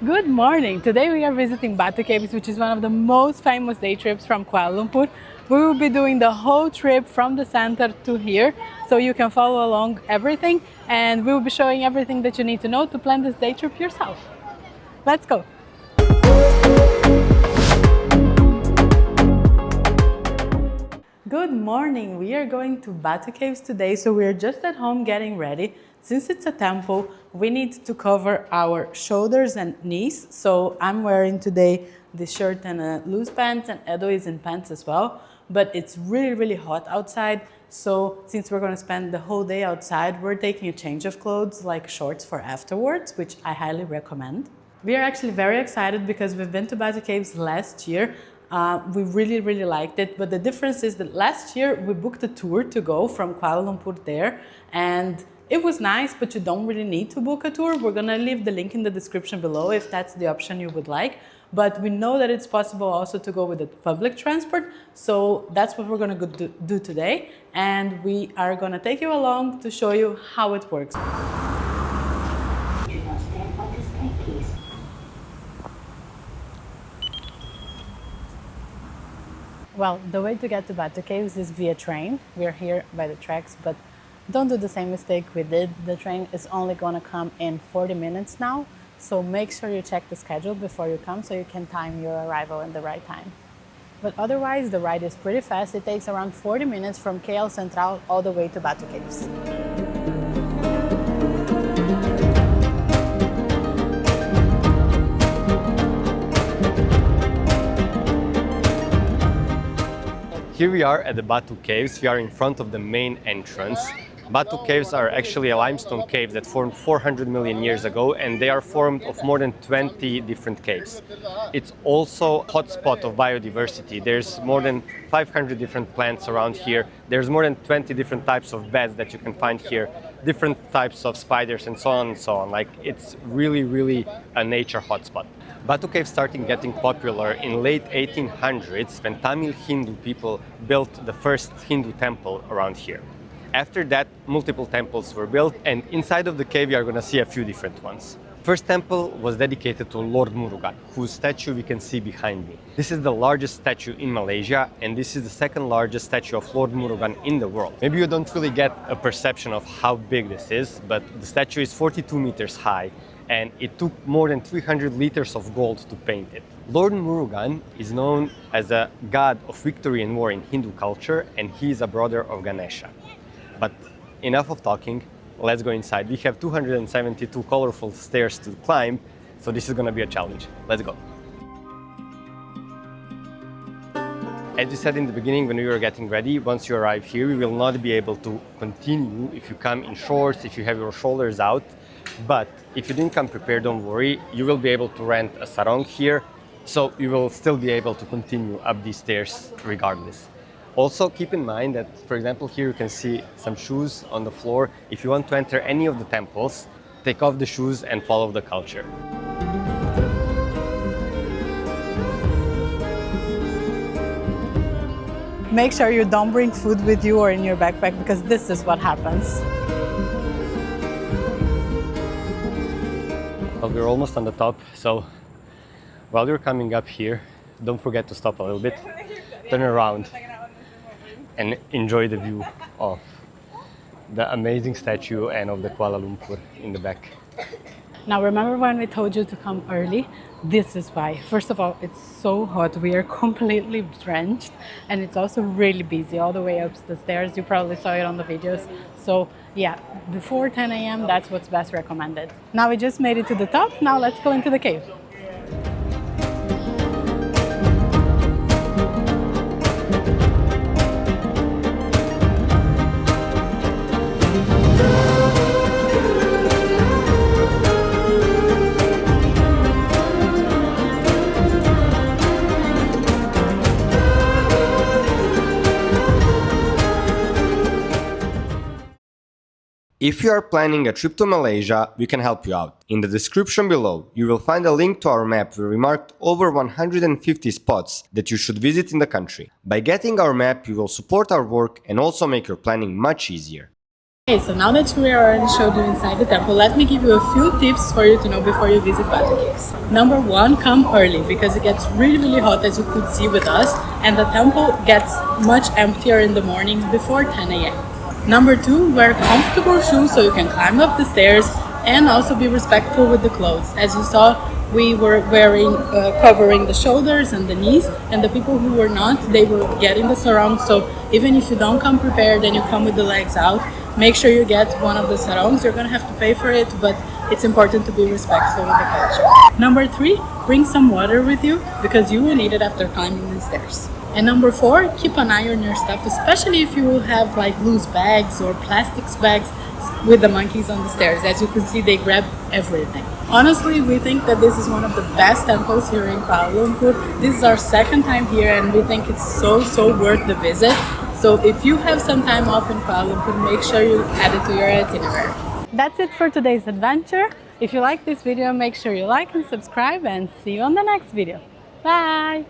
Good morning! Today we are visiting Batu Caves, which is one of the most famous day trips from Kuala Lumpur. We will be doing the whole trip from the center to here, so you can follow along everything, and we will be showing everything that you need to know to plan this day trip yourself. Let's go! Good morning! We are going to Batu Caves today, so we are just at home getting ready. Since it's a temple, we need to cover our shoulders and knees. So I'm wearing today this shirt and loose pants, and Edo is in pants as well. But it's really hot outside. So since we're going to spend the whole day outside, we're taking a change of clothes, like shorts for afterwards, which I highly recommend. We are actually very excited because we've been to Batu Caves last year. We really liked it, but the difference is that last year we booked a tour to go from Kuala Lumpur there, and it was nice, but you don't really need to book a tour. We're gonna leave the link in the description below if that's the option you would like. But we know that it's possible also to go with the public transport, so that's what we're gonna do today, and we are gonna take you along to show you how it works. Well, the way to get to Batu Caves is via train. We're here by the tracks, but don't do the same mistake we did. The train is only gonna come in 40 minutes now, so make sure you check the schedule before you come so you can time your arrival in the right time. But otherwise, the ride is pretty fast. It takes around 40 minutes from KL Central all the way to Batu Caves. Here we are at the Batu Caves. We are in front of the main entrance. Batu Caves are actually a limestone cave that formed 400 million years ago, and they are formed of more than 20 different caves. It's also a hotspot of biodiversity. There's more than 500 different plants around here. There's more than 20 different types of beds that you can find here, different types of spiders and so on and so on. Like, it's really a nature hotspot. Batu Caves started getting popular in late 1800s when Tamil Hindu people built the first Hindu temple around here. After that, multiple temples were built, and inside of the cave, you are going to see a few different ones. First temple was dedicated to Lord Murugan, whose statue we can see behind me. This is the largest statue in Malaysia, and this is the second largest statue of Lord Murugan in the world. Maybe you don't really get a perception of how big this is, but the statue is 42 meters high, and it took more than 300 liters of gold to paint it. Lord Murugan is known as a god of victory and war in Hindu culture, and he is a brother of Ganesha. But enough of talking, let's go inside. We have 272 colorful stairs to climb, so this is gonna be a challenge. Let's go. As you said in the beginning when we were getting ready, once you arrive here, you will not be able to continue if you come in shorts, if you have your shoulders out. But if you didn't come prepared, don't worry, you will be able to rent a sarong here, so you will still be able to continue up these stairs regardless. Also, keep in mind that, for example, here you can see some shoes on the floor. If you want to enter any of the temples, take off the shoes and follow the culture. Make sure you don't bring food with you or in your backpack, because this is what happens. Well, we're almost on the top, so while you're coming up here, don't forget to stop a little bit, turn around, and enjoy the view of the amazing statue and of the Kuala Lumpur in the back. Now, remember when we told you to come early? This is why. First of all, it's so hot. We are completely drenched, and it's also really busy all the way up the stairs. You probably saw it on the videos. So yeah, before 10 a.m., that's what's best recommended. Now we just made it to the top. Now let's go into the cave. If you are planning a trip to Malaysia, we can help you out. In the description below, you will find a link to our map where we marked over 150 spots that you should visit in the country. By getting our map, you will support our work and also make your planning much easier. Okay, so now that we already showed you inside the temple, let me give you a few tips for you to know before you visit Batu Caves. Number one, come early because it gets really hot, as you could see with us, and the temple gets much emptier in the morning before 10 a.m. Number two, wear comfortable shoes so you can climb up the stairs, and also be respectful with the clothes. As you saw, we were wearing covering the shoulders and the knees, and the people who were not, they were getting the sarong. So even if you don't come prepared and you come with the legs out, make sure you get one of the sarongs. You're gonna have to pay for it, but it's important to be respectful with the culture. Number three, bring some water with you because you will need it after climbing the stairs. And number four, keep an eye on your stuff, especially if you will have like loose bags or plastics bags with the monkeys on the stairs. As you can see, they grab everything. Honestly, we think that this is one of the best temples here in Kuala Lumpur. This is our second time here and we think it's so worth the visit. So if you have some time off in Kuala Lumpur, make sure you add it to your itinerary. That's it for today's adventure. If you like this video, make sure you like and subscribe, and see you on the next video. Bye!